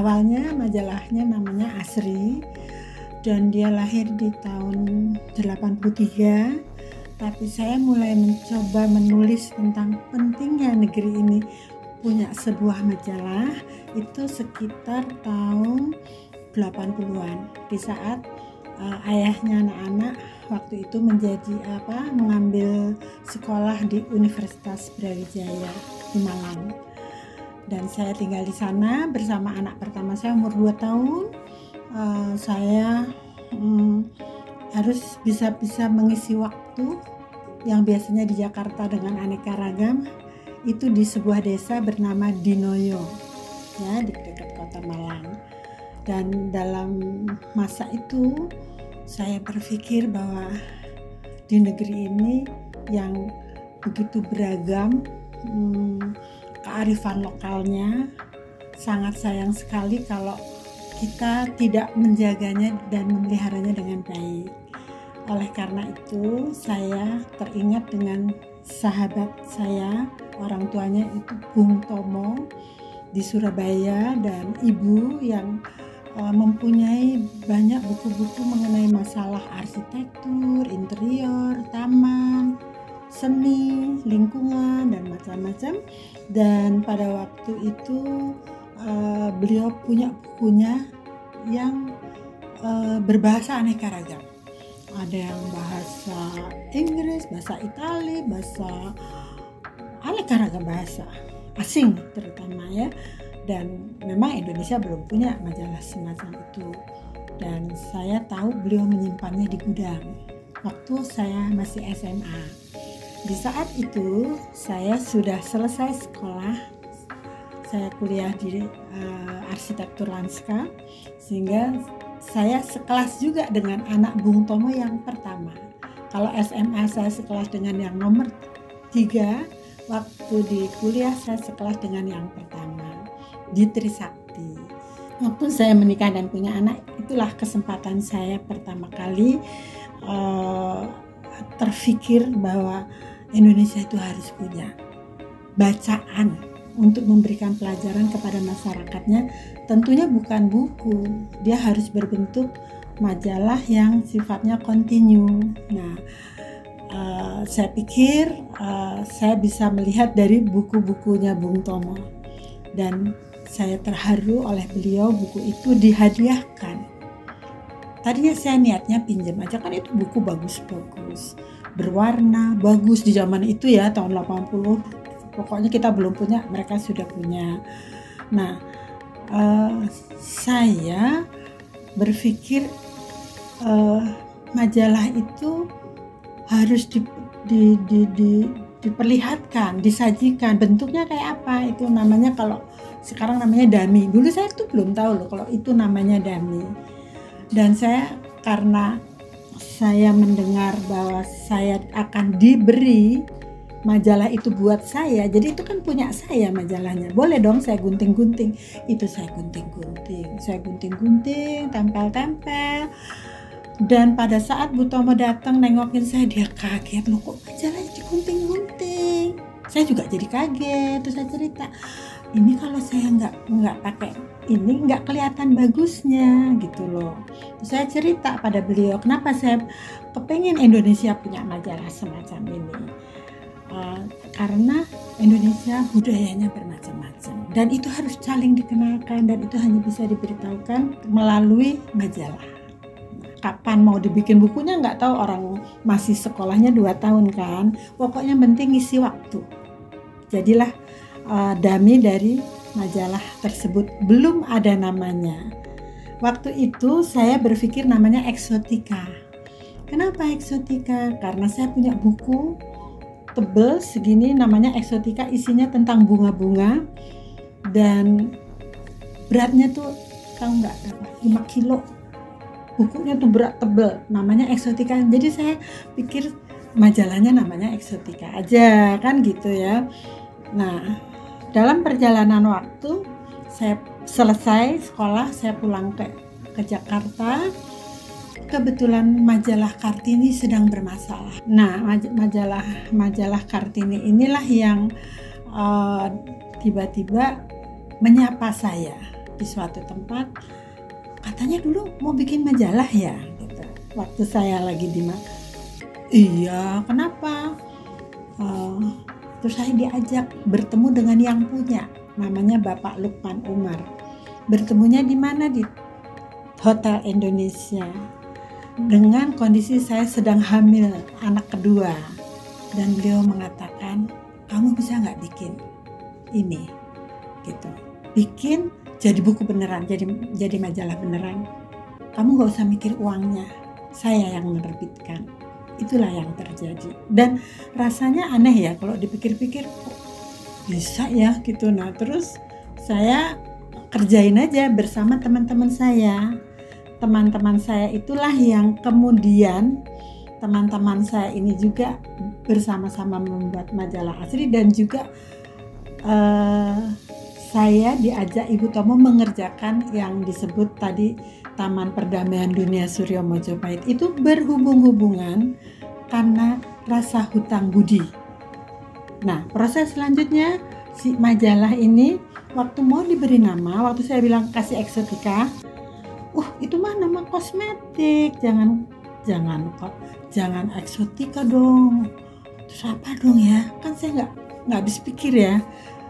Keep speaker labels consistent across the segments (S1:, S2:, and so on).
S1: Awalnya majalahnya namanya Asri dan dia lahir di tahun 83. Tapi saya mulai mencoba menulis tentang pentingnya negeri ini punya sebuah majalah itu sekitar tahun 80-an, di saat ayahnya anak-anak waktu itu mengambil sekolah di Universitas Brawijaya di Malang, dan saya tinggal di sana bersama anak pertama saya umur 2 tahun. Saya harus bisa mengisi waktu yang biasanya di Jakarta dengan aneka ragam itu di sebuah desa bernama Dinoyo, ya, di dekat kota Malang. Dan dalam masa itu saya berpikir bahwa di negeri ini yang begitu beragam kearifan lokalnya, sangat sayang sekali kalau kita tidak menjaganya dan memeliharanya dengan baik. Oleh karena itu saya teringat dengan sahabat saya, orang tuanya itu Bung Tomo di Surabaya, dan ibu yang mempunyai banyak buku-buku mengenai masalah arsitektur, interior, taman, seni, lingkungan, dan macam-macam. Dan pada waktu itu beliau punya bukunya yang berbahasa aneka ragam. Ada yang bahasa Inggris, bahasa Itali, bahasa aneka ragam bahasa asing terutama, ya. Dan memang Indonesia belum punya majalah semacam itu, dan saya tahu beliau menyimpannya di gudang waktu saya masih SMA. Di saat itu saya sudah selesai sekolah, saya kuliah di arsitektur lanskap, sehingga saya sekelas juga dengan anak Bung Tomo yang pertama. Kalau SMA saya sekelas dengan yang nomor 3, waktu di kuliah saya sekelas dengan yang pertama di Trisakti. Waktu saya menikah dan punya anak, itulah kesempatan saya pertama kali terfikir bahwa Indonesia itu harus punya bacaan untuk memberikan pelajaran kepada masyarakatnya. Tentunya bukan buku, dia harus berbentuk majalah yang sifatnya kontinu. Nah, saya pikir saya bisa melihat dari buku-bukunya Bung Tomo, dan saya terharu oleh beliau. Buku itu dihadiahkan. Tadinya saya niatnya pinjam aja, kan itu buku bagus-bagus, berwarna, bagus di zaman itu ya, tahun 80. Pokoknya kita belum punya, mereka sudah punya. Nah, saya berpikir majalah itu harus diperlihatkan, disajikan. Bentuknya kayak apa? Itu namanya, kalau sekarang namanya dummy. Dulu saya tuh belum tahu loh kalau itu namanya dummy. Dan saya, karena saya mendengar bahwa saya akan diberi majalah itu buat saya, jadi itu kan punya saya majalahnya, boleh dong saya gunting-gunting. Itu saya gunting-gunting, tempel-tempel. Dan pada saat Bu Tomo datang nengokin saya, dia kaget, loh kok majalahnya digunting-gunting. Saya juga jadi kaget. Terus saya cerita, ini kalau saya nggak pakai ini nggak kelihatan bagusnya gitu loh. Terus saya cerita pada beliau kenapa saya kepengen Indonesia punya majalah semacam ini. Karena Indonesia budayanya bermacam-macam, dan itu harus saling dikenalkan, dan itu hanya bisa diberitahukan melalui majalah. Kapan mau dibikin bukunya nggak tahu, orang masih sekolahnya 2 tahun kan. Pokoknya penting ngisi waktu. Jadilah dummy dari majalah tersebut. Belum ada namanya. Waktu itu saya berpikir namanya Eksotika. Kenapa Eksotika? Karena saya punya buku tebel segini namanya Eksotika, isinya tentang bunga-bunga, dan beratnya tuh tahu nggak berapa? 5 kilo. Bukunya tuh berat, tebel, namanya Eksotika. Jadi saya pikir majalahnya namanya Eksotika aja kan gitu ya. Nah, dalam perjalanan waktu saya selesai sekolah, saya pulang ke Jakarta. Kebetulan majalah Kartini sedang bermasalah. Nah, majalah Kartini inilah yang tiba-tiba menyapa saya. di suatu tempat, katanya dulu mau bikin majalah ya gitu. Waktu saya lagi di iya, kenapa? Terus saya diajak bertemu dengan yang punya, namanya Bapak Lukman Umar. Bertemunya di mana? Di Hotel Indonesia. Dengan kondisi saya sedang hamil anak kedua, dan beliau mengatakan, kamu bisa nggak bikin ini, gitu. Bikin jadi buku beneran, jadi majalah beneran. Kamu nggak usah mikir uangnya, saya yang menerbitkan. Itulah yang terjadi. Dan rasanya aneh ya kalau dipikir-pikir, kok bisa ya gitu. Nah terus saya kerjain aja bersama teman-teman saya. Teman-teman saya itulah yang kemudian teman-teman saya ini juga bersama-sama membuat majalah Asri, dan juga saya diajak Ibu Tomo mengerjakan yang disebut tadi Taman Perdamaian Dunia Suryo Mojopahit. Itu berhubung-hubungan karena rasa hutang budi. Nah, proses selanjutnya si majalah ini waktu mau diberi nama, waktu saya bilang kasih eksotika, itu mah nama kosmetik, jangan eksotika dong. Terus apa dong ya? Kan saya nggak habis pikir ya.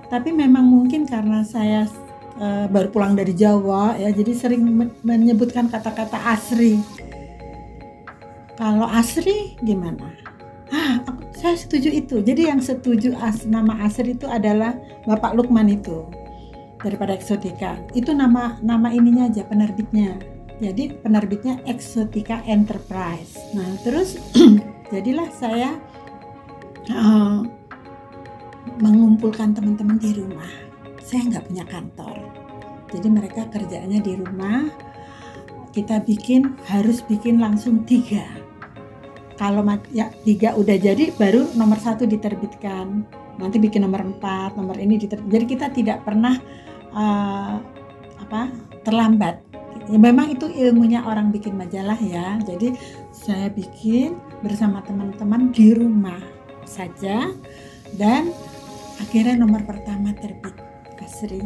S1: Tapi memang mungkin karena saya baru pulang dari Jawa ya, jadi sering menyebutkan kata-kata asri. Kalau asri gimana? Saya setuju itu. Jadi yang setuju nama asri itu adalah Bapak Lukman itu, daripada eksotika. Itu nama ininya aja, penerbitnya. Jadi penerbitnya Exotica Enterprise. Nah terus jadilah saya mengumpulkan teman-teman di rumah. Saya nggak punya kantor, jadi mereka kerjaannya di rumah. Kita harus bikin langsung 3. Kalau 3 udah jadi, baru nomor 1 diterbitkan. Nanti bikin nomor 4, nomor ini diterbitkan. Jadi kita tidak pernah terlambat. Ya, memang itu ilmunya orang bikin majalah ya. Jadi saya bikin bersama teman-teman di rumah saja, dan akhirnya nomor pertama terbit Asri.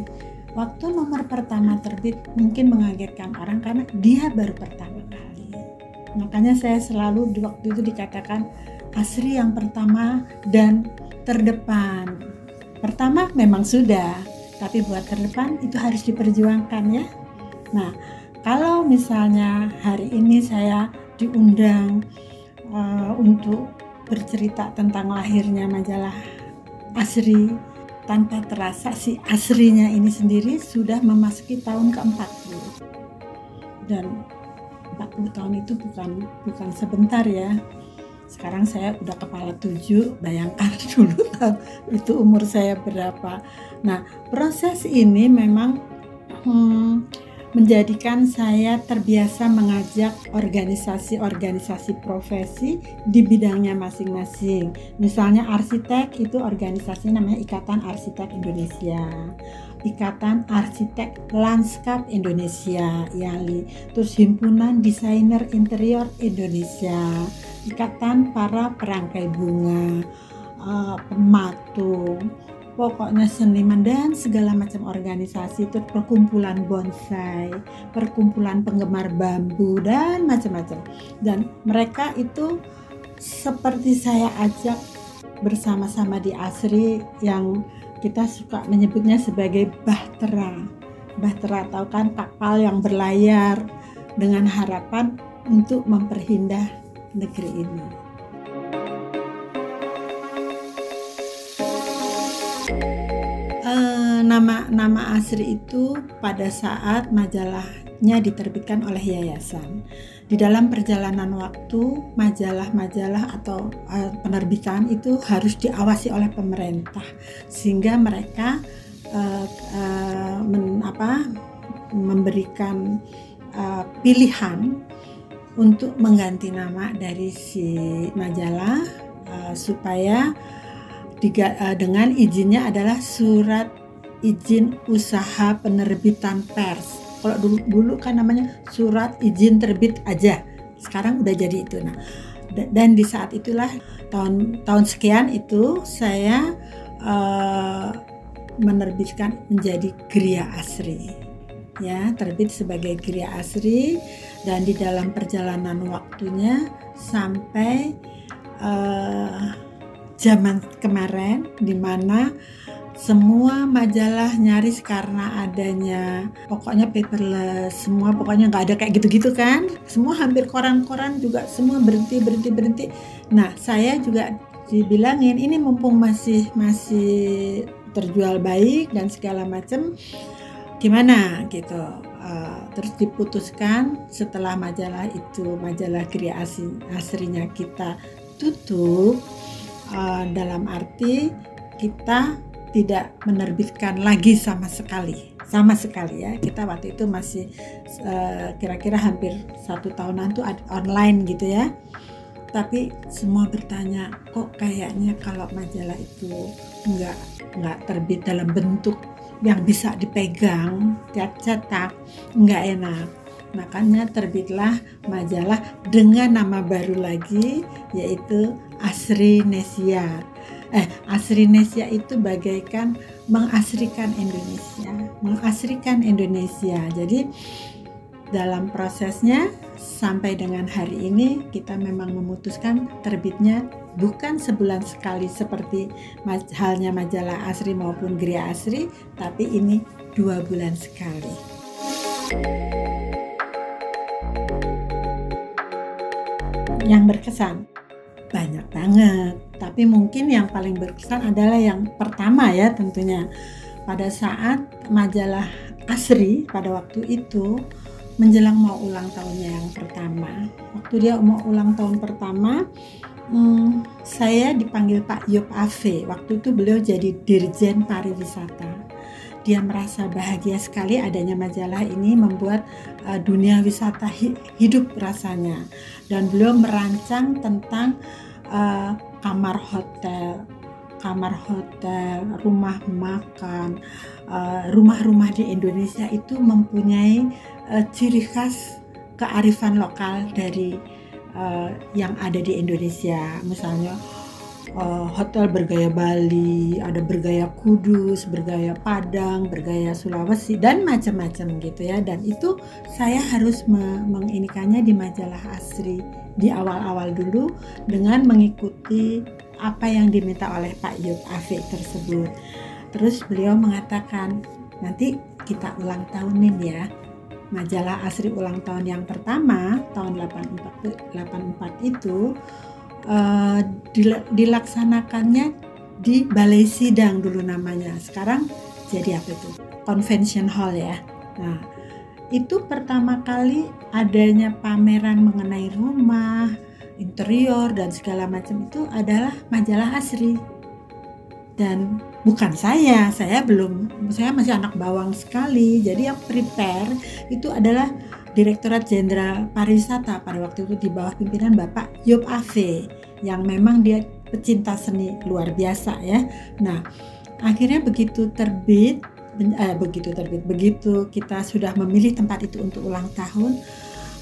S1: Waktu nomor pertama terbit mungkin mengagetkan orang karena dia baru pertama kali. Makanya saya selalu di waktu itu dikatakan Asri yang pertama dan terdepan. Pertama memang sudah, tapi buat terdepan itu harus diperjuangkan ya. Nah, kalau misalnya hari ini saya diundang untuk bercerita tentang lahirnya majalah Asri, tanpa terasa si Asrinya ini sendiri sudah memasuki tahun ke-40. Dan 40 tahun itu bukan sebentar ya. Sekarang saya udah kepala 7, bayangkan dulu itu umur saya berapa. Nah, proses ini memang menjadikan saya terbiasa mengajak organisasi-organisasi profesi di bidangnya masing-masing. Misalnya arsitek, itu organisasi namanya Ikatan Arsitek Indonesia, Ikatan Arsitek Lanskap Indonesia, IALI, terus Himpunan Desainer Interior Indonesia, Ikatan Para Perangkai Bunga, pematung, pokoknya seniman dan segala macam organisasi, itu perkumpulan bonsai, perkumpulan penggemar bambu dan macam-macam. Dan mereka itu seperti saya ajak bersama-sama di Asri, yang kita suka menyebutnya sebagai bahtera. Bahtera, tahu kan, kapal yang berlayar dengan harapan untuk memperindah negeri ini. Nama Asri itu pada saat majalahnya diterbitkan oleh yayasan. Di dalam perjalanan waktu, majalah-majalah atau penerbitan itu harus diawasi oleh pemerintah, sehingga mereka memberikan pilihan untuk mengganti nama dari si majalah supaya dengan izinnya adalah surat izin usaha penerbitan pers. Kalau dulu kan namanya surat izin terbit aja, sekarang udah jadi itu. Nah, dan di saat itulah tahun sekian itu saya menerbitkan menjadi Gria Asri. ya, terbit sebagai Gria Asri, dan di dalam perjalanan waktunya sampai zaman kemarin, di mana semua majalah nyaris karena adanya pokoknya paperless, semua pokoknya nggak ada kayak gitu-gitu kan, semua hampir koran-koran juga semua berhenti. Nah, saya juga dibilangin ini mumpung masih terjual baik dan segala macam, gimana gitu. Terus diputuskan setelah majalah Gria Asrinya kita tutup, dalam arti kita tidak menerbitkan lagi sama sekali ya. Kita waktu itu masih kira-kira hampir 1 tahunan tuh online gitu ya. Tapi semua bertanya, kok kayaknya kalau majalah itu nggak terbit dalam bentuk yang bisa dipegang, cetak, nggak enak. Makanya terbitlah majalah dengan nama baru lagi, yaitu Asri Nesia. Asri Nesia itu bagaikan mengasrikan Indonesia. Jadi dalam prosesnya sampai dengan hari ini kita memang memutuskan terbitnya bukan sebulan sekali seperti halnya majalah Asri maupun Gria Asri, tapi ini 2 bulan sekali. Yang berkesan banyak banget, tapi mungkin yang paling berkesan adalah yang pertama ya, tentunya pada saat majalah Asri pada waktu itu menjelang mau ulang tahunnya yang pertama. Waktu dia mau ulang tahun pertama, saya dipanggil Pak Yop Ave. Waktu itu beliau jadi Dirjen Pariwisata. Dia merasa bahagia sekali adanya majalah ini membuat dunia wisata hidup rasanya. Dan beliau merancang tentang kamar hotel, rumah makan, rumah-rumah di Indonesia itu mempunyai ciri khas kearifan lokal dari yang ada di Indonesia. Misalnya hotel bergaya Bali, ada bergaya Kudus, bergaya Padang, bergaya Sulawesi, dan macam-macam gitu ya. Dan itu saya harus menginikannya di majalah Asri di awal-awal dulu dengan mengikuti apa yang diminta oleh Pak Yop Ave tersebut. Terus beliau mengatakan, nanti kita ulang tahunin ya. Majalah Asri ulang tahun yang pertama tahun 84 itu dilaksanakannya di Balai Sidang dulu namanya. Sekarang jadi apa itu? Convention Hall ya. Nah, itu pertama kali adanya pameran mengenai rumah, interior dan segala macam itu adalah majalah Asri. Dan bukan saya masih anak bawang sekali. Jadi yang prepare itu adalah Direktorat Jenderal Pariwisata pada waktu itu di bawah pimpinan Bapak Yop Ave, yang memang dia pecinta seni luar biasa ya. Nah, akhirnya begitu kita sudah memilih tempat itu untuk ulang tahun,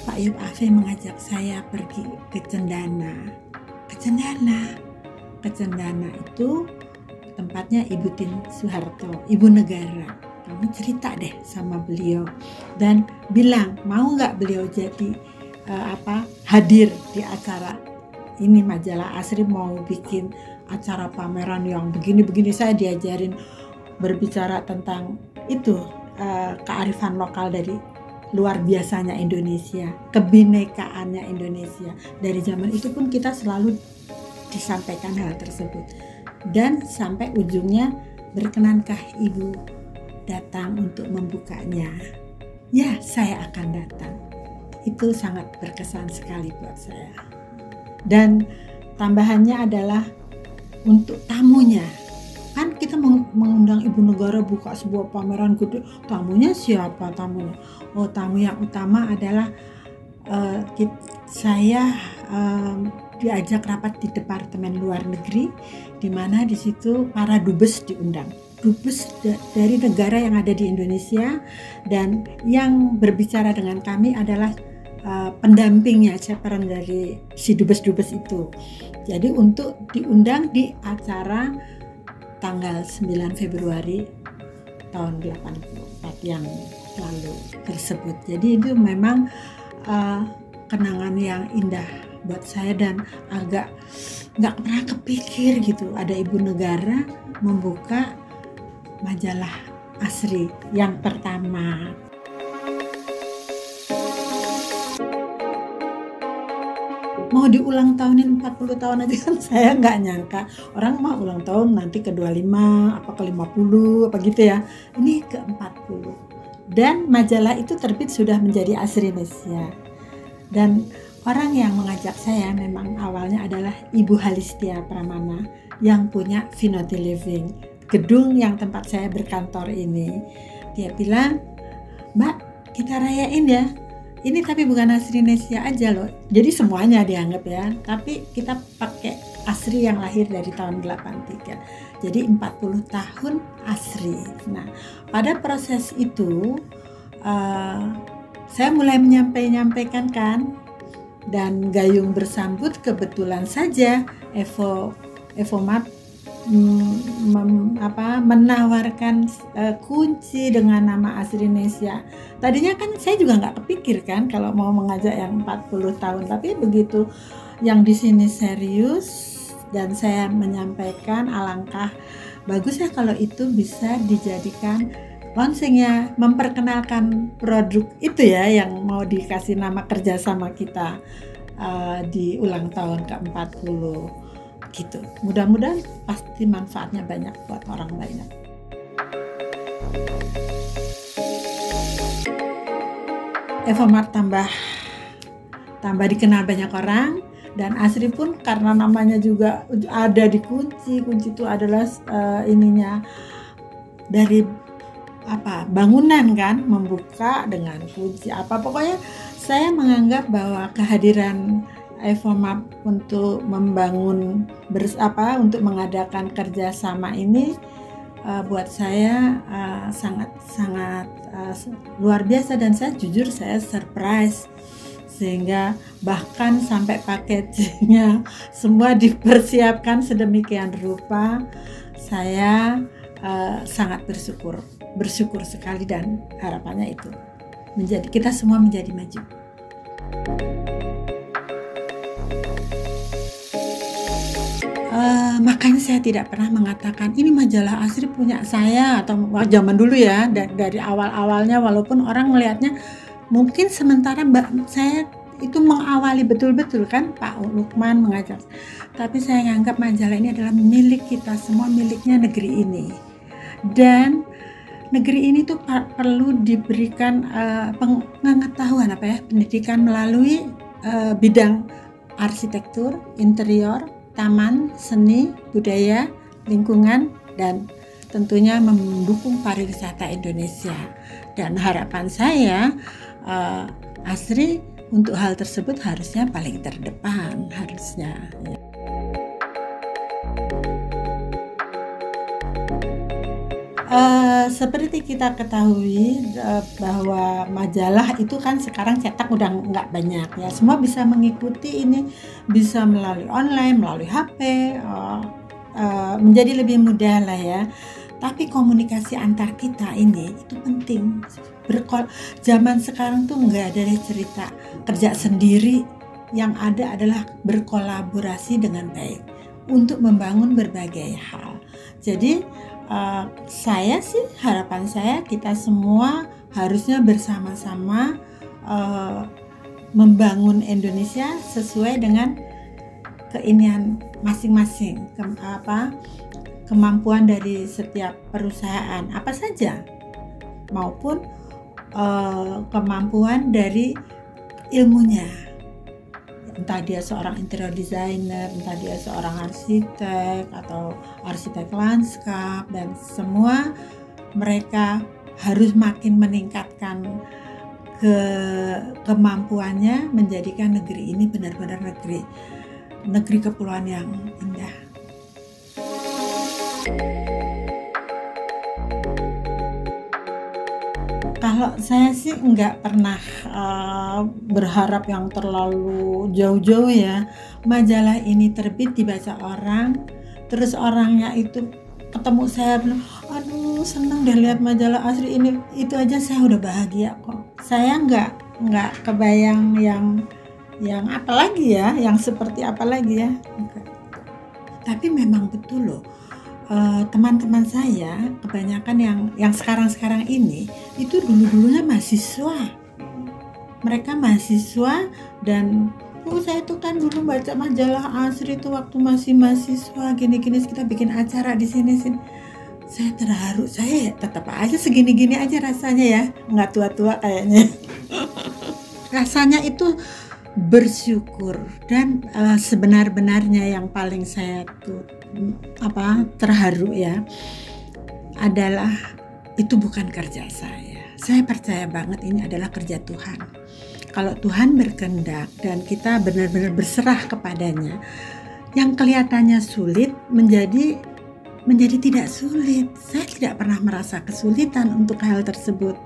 S1: Pak Yop Ave mengajak saya pergi ke Cendana. Cendana itu tempatnya Ibu Tin Soeharto, Ibu Negara. Kamu cerita deh sama beliau dan bilang mau nggak beliau jadi hadir di acara ini. Majalah Asri mau bikin acara pameran yang begini-begini. Saya diajarin berbicara tentang itu, kearifan lokal dari luar biasanya Indonesia, kebinekaannya Indonesia. Dari zaman itu pun kita selalu disampaikan hal tersebut. Dan sampai ujungnya, berkenankah Ibu datang untuk membukanya? Ya, saya akan datang. Itu sangat berkesan sekali buat saya. Dan tambahannya adalah untuk tamunya. Kan kita mengundang Ibu Negara buka sebuah pameran gede. Tamunya siapa tamunya? Oh, tamu yang utama adalah saya diajak rapat di Departemen Luar Negeri, di mana di situ para dubes diundang. Dubes dari negara yang ada di Indonesia, dan yang berbicara dengan kami adalah pendampingnya, chaperon dari si dubes-dubes itu. Jadi untuk diundang di acara tanggal 9 Februari tahun 84 yang lalu tersebut. Jadi itu memang kenangan yang indah buat saya dan agak nggak pernah kepikir gitu ada ibu negara membuka majalah Asri yang pertama. Mau diulang tahunin 40 tahun aja kan saya nggak nyangka. Orang mau ulang tahun nanti ke 25, apa ke 50, apa gitu ya. Ini ke 40. Dan majalah itu terbit sudah menjadi Asri Indonesia. Dan orang yang mengajak saya memang awalnya adalah Ibu Halistia Pramana yang punya Vinoti Living, gedung yang tempat saya berkantor ini. Dia bilang, "Mbak, kita rayain ya. Ini tapi bukan Asri Indonesia aja loh. Jadi semuanya dianggap ya. Tapi kita pakai Asri yang lahir dari tahun 83. Jadi 40 tahun Asri. Nah, pada proses itu saya mulai menyampaikan kan. Dan gayung bersambut kebetulan saja Evomart menawarkan kunci dengan nama Asri Indonesia. Tadinya kan saya juga nggak kepikir kan kalau mau mengajak yang 40 tahun, tapi begitu yang di sini serius dan saya menyampaikan alangkah bagus ya kalau itu bisa dijadikan launchingnya, memperkenalkan produk itu ya yang mau dikasih nama kerjasama kita di ulang tahun ke-40 gitu. Mudah-mudahan pasti manfaatnya banyak buat orang banyak. Evomart tambah dikenal banyak orang dan Asri pun karena namanya juga ada di kunci itu adalah ininya dari bangunan kan, membuka dengan kunci pokoknya saya menganggap bahwa kehadiran Evomart untuk membangun untuk mengadakan kerjasama ini buat saya sangat luar biasa dan saya jujur saya surprise sehingga bahkan sampai packagingnya semua dipersiapkan sedemikian rupa. Saya sangat bersyukur sekali dan harapannya itu kita semua menjadi maju. Makanya saya tidak pernah mengatakan ini majalah Asri punya saya atau zaman dulu ya dari awal-awalnya walaupun orang melihatnya mungkin sementara saya itu mengawali betul-betul kan Pak Lukman mengajak, tapi saya menganggap majalah ini adalah milik kita semua, miliknya negeri ini dan negeri ini tuh perlu diberikan pengetahuan pendidikan melalui bidang arsitektur, interior, taman, seni, budaya, lingkungan, dan tentunya mendukung pariwisata Indonesia. Dan harapan saya Asri untuk hal tersebut harusnya paling terdepan harusnya. Seperti kita ketahui bahwa majalah itu kan sekarang cetak udah nggak banyak ya, semua bisa mengikuti ini, bisa melalui online, melalui HP, menjadi lebih mudah lah ya. Tapi komunikasi antar kita ini itu penting. Zaman sekarang tuh nggak ada cerita kerja sendiri, yang ada adalah berkolaborasi dengan baik untuk membangun berbagai hal. Jadi harapan saya kita semua harusnya bersama-sama membangun Indonesia sesuai dengan keinginan masing-masing, kemampuan dari setiap perusahaan apa saja maupun kemampuan dari ilmunya, entah dia seorang interior designer, entah dia seorang arsitek atau arsitek lanskap, dan semua mereka harus makin meningkatkan kemampuannya menjadikan negeri ini benar-benar negeri kepulauan yang indah. Kalau saya sih nggak pernah berharap yang terlalu jauh-jauh ya. Majalah ini terbit dibaca orang, terus orangnya itu ketemu saya bilang, aduh seneng deh lihat majalah Asri ini, itu aja saya udah bahagia kok. Saya nggak kebayang yang apa lagi ya, yang seperti apa lagi ya. Enggak. Tapi memang betul loh, teman-teman saya kebanyakan yang sekarang ini itu dulunya mahasiswa. Mereka mahasiswa dan saya tuh kan dulu baca majalah Asri itu waktu masih mahasiswa, gini-gini kita bikin acara di sini. Saya terharu, saya tetap aja segini-gini aja rasanya ya, nggak tua-tua kayaknya. Rasanya itu bersyukur dan sebenar-benarnya yang paling saya tuh terharu ya adalah itu bukan kerja saya. Saya percaya banget ini adalah kerja Tuhan. Kalau Tuhan berkehendak dan kita benar-benar berserah kepadanya, yang kelihatannya sulit menjadi tidak sulit. Saya tidak pernah merasa kesulitan untuk hal tersebut.